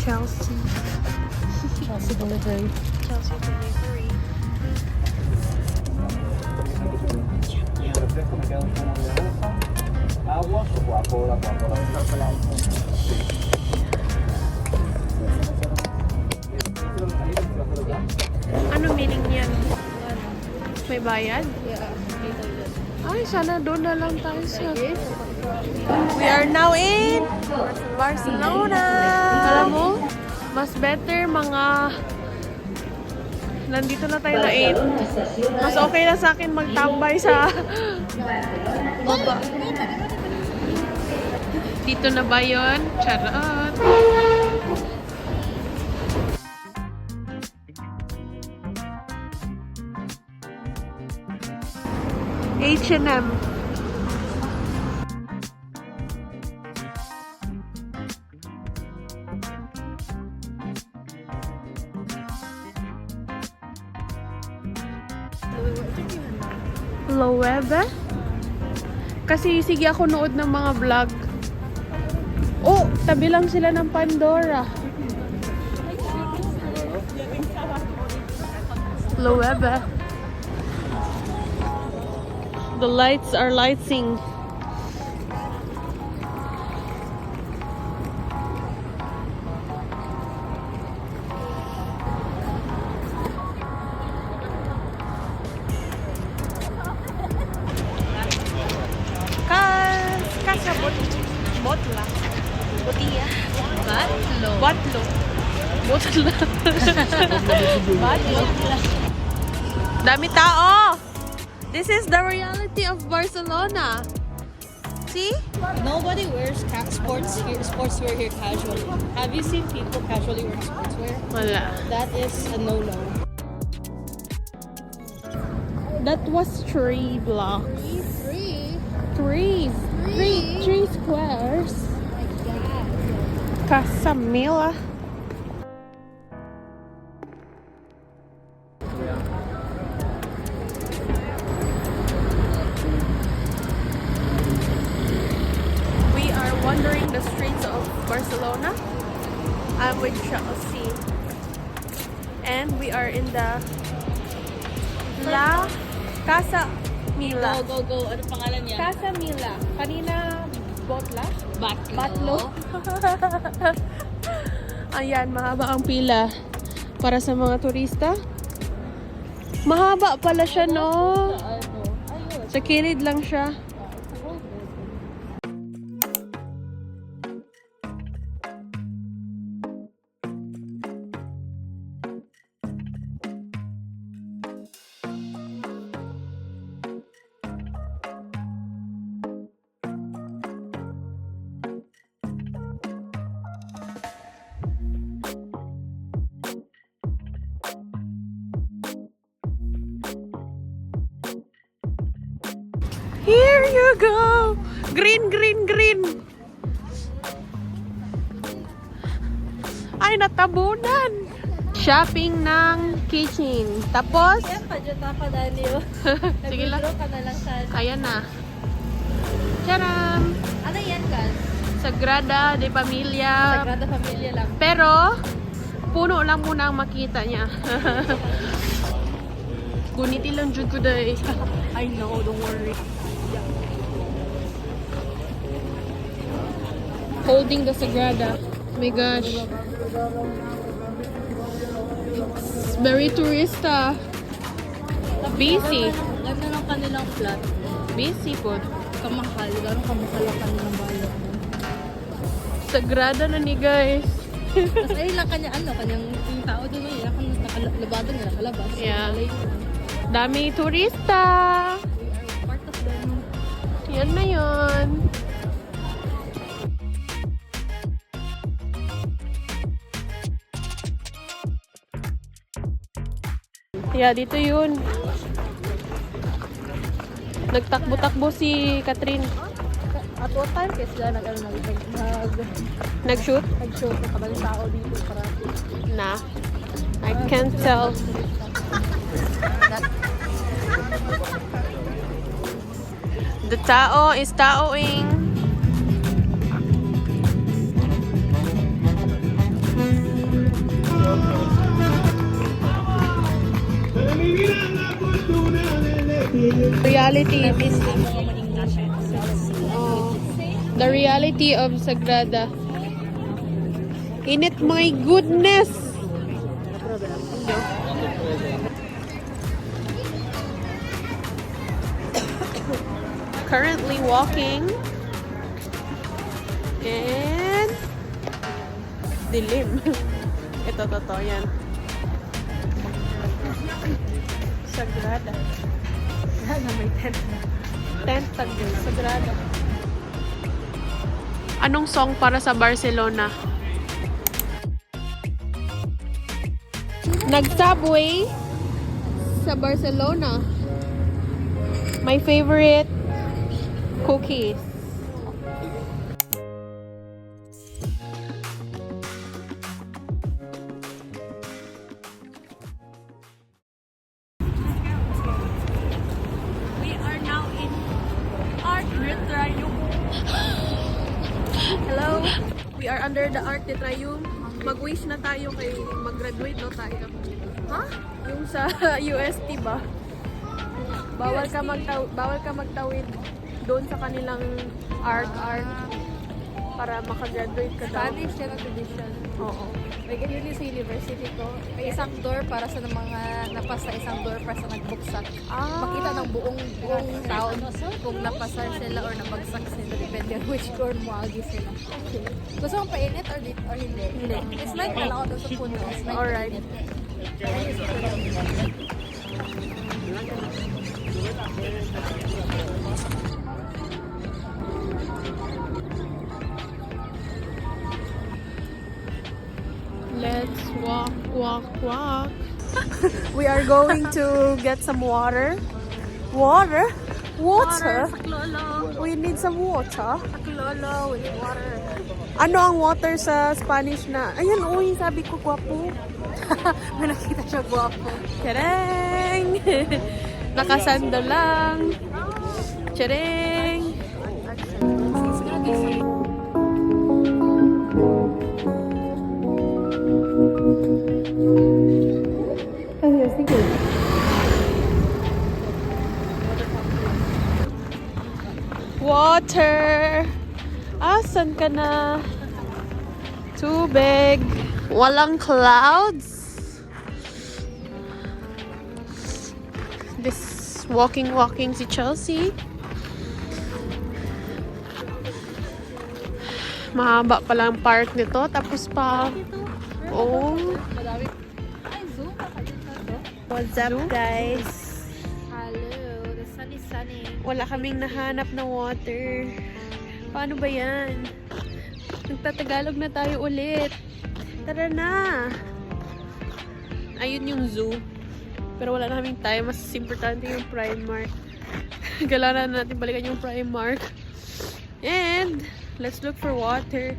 Chelsea. Chelsea delivery. Chelsea delivery. Ano meaning niyan? May bayad? Yeah. Ay, sana doon na lang tayo sa... We are now in Barcelona! Alam mo, mas better mga... Nandito na tayo na 8. Mas okay na sa akin magtambay sa... baba. Dito na ba yun? Charot! H&M. Loewe? Kasi sige ako nood ng mga vlog. Oh, tabi lang sila ng Pandora. Loewe. The lights are lighting. Casa botla. Botilla. Batlo. Batlo. Botla. Batlo. Dami tao. This is the reality of Barcelona. See? Nobody wears sportswear here casually. Have you seen people casually wearing sportswear? Wala. That is a no-no. That was 3 blocks. Three. Three squares. Casa Mila. We are wandering the streets of Barcelona. I'm with Chelsea. And we are in the La Casa Mila. Go. Ano pangalan niya? Casa Mila. Kanina, Botla? Batlo. Ayan, mahaba ang pila para sa mga turista. Mahaba pala siya, no? Sa kilid lang siya. Here you go! Green. Ay, natabunan! Shopping ng kitchen. Tapos? Yan pa dyan pa dali. Sige lang. Nag-withdraw ka na lang sa... Ayan na. Charam! Ano yan, guys? Sagrada de Familia. Sagrada Familia lang. Pero, puno lang muna ang makita niya. Guniti lang dyan today. I know, don't worry. Holding the Sagrada. Oh my gosh. It's very tourista. Busy. Ganda ng kanilang flat. Busy po. Kamahal. Gano'ng kamahal ang kanilang bayan. Sagrada na ni guys. Tapos ayun lang kanyang yung tao doon ngayon. Nakalabado nila, nakalabas. Yeah. Dami turista. Part of them. Yan na yun. Yeah, dito yun. Nagtakbo-takbo si Catherine. At what time kasi sila Nag-shoot? nag-show ng kabalang tao dito para Na. I can't tell. The tao is taoing. Reality. Oh, the reality of Sagrada. Init, my goodness! No. Currently walking. And dilim. Ito, totoo yan. Sagrada. May tent. Tent, Sagrada. Anong song para sa Barcelona? Nag-subway sa Barcelona. My favorite cookies. We are now in Art de Triumph. Hello. We are under the Art de Triumph. Mag-wish na tayo kay mag-graduate no tayo. Ha? Yung sa UST ba? Bawal ka magtawid doon sa kanilang art para makagraduate ka daw. Spanish yan ang tradition. Oo. Like, yun yung sa university ko. May isang door para sa mga napasa, isang door para sa nagbuksak. Makita ng buong taon kung napasa sila or nabagsak sila. Depende on which door mo agi sila. Okay. Gusto mong painit or hindi? Hindi. It's like pala ako doon sa puno. It's like Alright. Let's walk. We are going to get some water. Water? We need some water. Lolo, we need water. Ano ang water sa Spanish na? Ayan, uy, sabi ko gwapo. May nakita siya guwapo. Tchereng! Nakasando lang. Tchereng! It's gonna be fun. Water! Asan ka na? Tubig. Walang clouds. This walking si Chelsea. Mahaba pa lang park nito. Tapos pa. Oh. Madami. Ay, zoom. What's up, guys? Hello, the sun is sunny. Wala kaming nahanap na water. Paano ba yan? Nagtatagalog na tayo ulit. Tara na! Ayun yung zoo. Pero wala na kaming time. Mas importante yung Primark. Kailangan natin balikan yung Primark. And, let's look for water.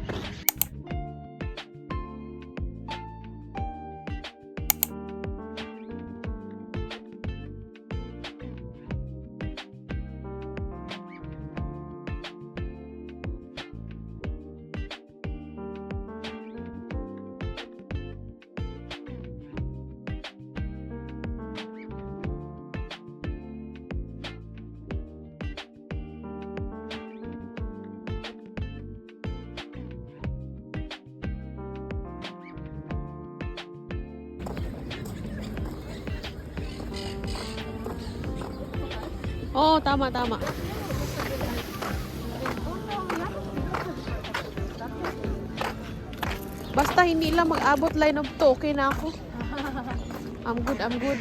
Oh, tama. Basta hindi lang mag-abot line of 2, okay na ako. I'm good.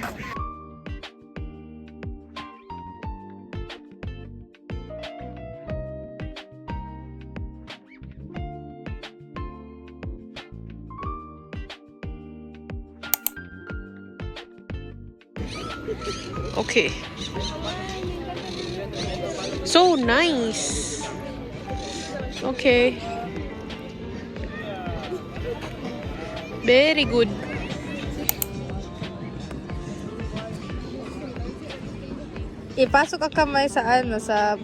Okay. So nice. Okay. Very good. Ipasok ang kamay sa ano, sa...